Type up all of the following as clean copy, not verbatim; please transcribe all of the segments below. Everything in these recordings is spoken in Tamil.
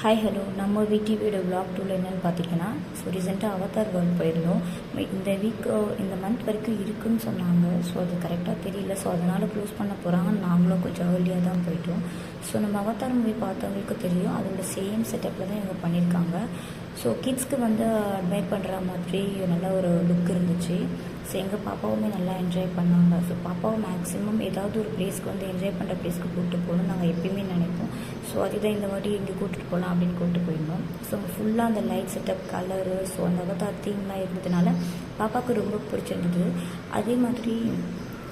ஹாய் ஹலோ நம்ம வீடியோட vlog 2ல என்னென்னு பார்த்தீங்கன்னா ரீசெண்டாக அவதார் வேர்ல்டு போயிருந்தோம். இந்த வீக் இந்த மந்த் வரைக்கும் இருக்குன்னு சொன்னாங்க. ஸோ அது கரெக்டாக தெரியல. ஸோ அதனால் க்ளோஸ் பண்ண போகிறாங்க. நாங்களும் கொஞ்சம் ஏர்லியாக தான் போயிட்டோம். ஸோ நம்ம அவதார் மூவி பார்த்தவங்களுக்கு தெரியும், அதோட சேம் செட்டப்பில் தான் இவங்க பண்ணியிருக்காங்க. ஸோ கிட்ஸ்க்கு அட்மைர் பண்ணுற மாதிரி நல்ல ஒரு லுக் இருந்துச்சு. ஸோ எங்கள் பாப்பாவுமே நல்லா என்ஜாய் பண்ணாங்க. ஸோ பாப்பாவும் மேக்ஸிமம் ஏதாவது ஒரு பிளேஸ்க்கு என்ஜாய் பண்ணுற பிளேஸ்க்கு கூப்பிட்டு போகணும் நாங்கள் எப்பயுமே நினைப்போம். ஸோ அதுதான் இந்த வாட்டி இங்கே கூட்டிகிட்டு போகலாம் அப்படின்னு கூப்பிட்டு போயிருந்தோம். ஸோ ஃபுல்லாக அந்த லைட் செட்டப், கலரு, ஸோ அந்த அவதார் தீம்லாம் இருந்ததுனால பாப்பாவுக்கு ரொம்ப பிடிச்சிருந்தது. அதே மாதிரி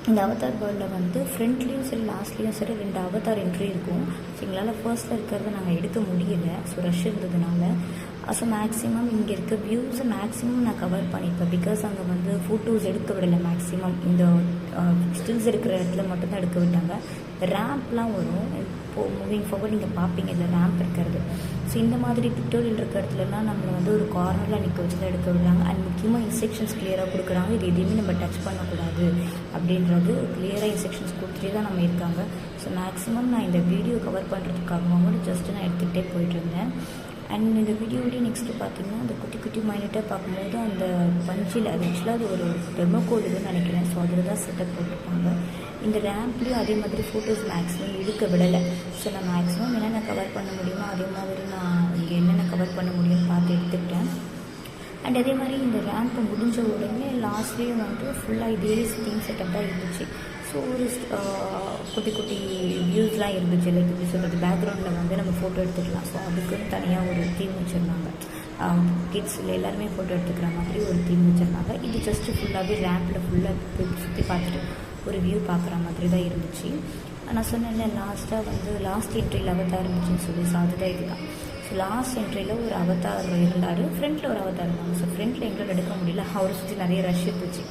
இந்த அவதார் வேர்ல்டில் ஃப்ரண்ட்லேயும் சரி லாஸ்ட்லேயும் சரி 2 அவதார் என்ட்ரி இருக்கும். ஸோ எங்களால் ஃபர்ஸ்ட்டில் இருக்கிறத நாங்கள் எடுக்க முடியலை. ஸோ ரஷ் இருந்ததுனால ஸோ மேக்ஸிமம் இங்கே இருக்க வியூஸை மேக்ஸிமம் நான் கவர் பண்ணியிருப்பேன். பிகாஸ் அங்கே ஃபோட்டோஸ் எடுக்க விடலை. மேக்ஸிமம் இந்த ஸ்டில்ஸ் இருக்கிற இடத்துல மட்டும்தான் எடுக்க விட்டாங்க. ரேம்ப்லாம் வரும். இப்போது மூவிங் ஃபார்வர்ட் நீங்கள் பார்ப்பீங்க இந்த ரேம்ப் இருக்கிறது. ஸோ இந்த மாதிரி பிக்டோரியல் இருக்கிற இடத்துலலாம் நம்மளை ஒரு கார்னரில் நிற்க வச்சு தான் எடுக்க விடுறாங்க. அண்ட் முக்கியமாக இன்ஸ்ட்ரக்ஷன்ஸ் கிளியராக கொடுக்குறாங்க. இது எதையுமே நம்ம டச் பண்ணக்கூடாது அப்படின்றது கிளியராக இன்ஸ்ட்ரக்ஷன்ஸ் கொடுத்துட்டே தான் நம்ம இருக்காங்க. ஸோ மேக்ஸிமம் நான் இந்த வீடியோ கவர் பண்ணுறதுக்காகவும் ஜஸ்ட்டு நான் எடுத்துகிட்டே போயிட்டுருந்தேன். அண்ட் இந்த வீடியோலேயே நெக்ஸ்ட்டு பார்த்தீங்கன்னா அந்த குட்டி குட்டி மைனட்டாக பார்க்கும்போது அந்த பஞ்சில் அது ஆக்சுவலாக அது ஒரு டெமோகோட் இதுன்னு நினைக்கிறேன். ஸோ அதில் தான் செட்டப் போட்டிருப்பாங்க. இந்த ரேம்ப்லேயும் அதே மாதிரி ஃபோட்டோஸ் மேக்ஸிமம் எடுக்க விடலை. ஸோ நான் மேக்ஸிமம் என்னென்ன கவர் பண்ண முடியுமோ அதே மாதிரி நான் இங்கே என்னென்ன கவர் பண்ண முடியும்னு பார்த்து எடுத்துக்கிட்டேன். அண்ட் அதே மாதிரி இந்த ரேம்ப் முடிஞ்ச உடனே லாஸ்ட்லேயும் ஃபுல்லாக இதே சிட்டிங் செட்டப் தான் இருந்துச்சு. ஸோ ஒரு குட்டி குட்டி வியூஸ்லாம் இருந்துச்சு. லைக் எப்படி சொல்கிறது, பேக்ரவுண்டில் நம்ம ஃபோட்டோ எடுத்துக்கலாம். ஸோ அதுக்குன்னு தனியாக ஒரு தீம் வச்சுருந்தாங்க. கிட்ஸில் எல்லாருமே ஃபோட்டோ எடுத்துக்கிற மாதிரி ஒரு தீம் வச்சுருந்தாங்க. இது ஜஸ்ட்டு ஃபுல்லாகவே ரேம்பில் ஃபுல்லாக சுற்றி பார்த்துட்டு ஒரு வியூ பார்க்குற மாதிரி தான் இருந்துச்சு. நான் சொன்னேன்ல லாஸ்ட் என்ட்ரியில் அவதார் இருந்துச்சுன்னு சொல்லி. ஸோ அதுதான் இதுதான். ஸோ லாஸ்ட் என்ட்ரியில் ஒரு அவதார் இருந்தார், ஃப்ரண்ட்டில் ஒரு அவதார் இருந்தாங்க. ஸோ ஃப்ரண்ட்டில் எங்களால் எடுக்க முடியல, அவரை சுற்றி நிறைய ரஷ் இருந்துச்சு.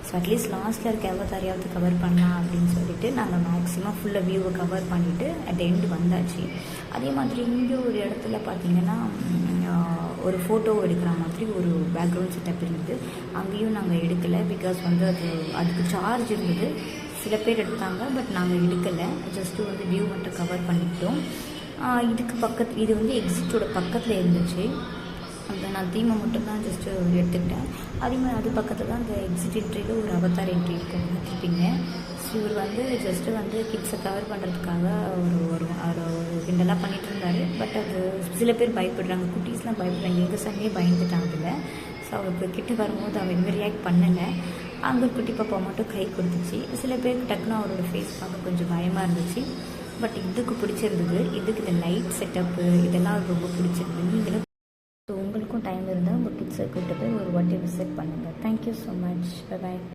ஸோ அட்லீஸ்ட் லாஸ்ட்டில் இருக்க அவதாரையாவது கவர் பண்ணலாம் அப்படின்னு சொல்லிட்டு நாங்கள் மேக்ஸிமம் ஃபுல்லாக வியூவை கவர் பண்ணிவிட்டு அட் எண்டு வந்தாச்சு. அதே மாதிரி இங்கே ஒரு இடத்துல பார்த்திங்கன்னா ஒரு ஃபோட்டோ எடுக்கிற மாதிரி ஒரு பேக்ரவுண்ட் செட்டப் இருந்தது. அங்கேயும் நாங்கள் எடுக்கலை. பிகாஸ் அதுக்கு சார்ஜ் இருந்தது. சில பேர் எடுத்தாங்க, பட் நாங்கள் எடுக்கலை. ஜஸ்ட்டு வியூ மட்டும் கவர் பண்ணிக்கிட்டோம். இதுக்கு இது எக்ஸிட்டோட பக்கத்தில் இருந்துச்சு. நான் தீமை மட்டும்தான் ஜஸ்ட்டு எடுத்துக்கிட்டேன். அதே மாதிரி அது பக்கத்தில் தான் அந்த எக்ஸிட் என்ட்ரியில் ஒரு அவதார் என்ட்ரி இருக்கும் பார்த்துருப்பீங்க. ஸோ இவர் ஜஸ்ட்டு கிட்ஸை கவர் பண்ணுறதுக்காக ஒரு கிண்டலாக பண்ணிகிட்டு இருந்தார். பட் அது சில பேர் பயப்படுறாங்க, குட்டீஸ்லாம் பயப்படுறாங்க. எங்கள் சன்னே பயந்துட்டாங்க அதில். ஸோ அவருக்கு கிட்ட வரும்போது அவன் எதுவுமே ரியாக்ட் பண்ணலை. அங்கே குட்டி பாப்பா மட்டும் கை கொடுத்துச்சு. சில பேருக்கு டக்குன்னு அவரோட ஃபேஸ் பார்க்க கொஞ்சம் பயமாக இருந்துச்சு. பட் இதுக்கு பிடிச்சிருந்தது. இதுக்கு இந்த லைட் செட்டப்பு இதெல்லாம் ரொம்ப பிடிச்சிருந்தது. நீங்களும் ஸோ உங்களுக்கும் டைம் இருந்தால் உங்கள் கிட்ஸை கூப்பிட்டு போய் ஒரு வாட்டி விசிட் பண்ணுங்கள். Thank you so much. பை.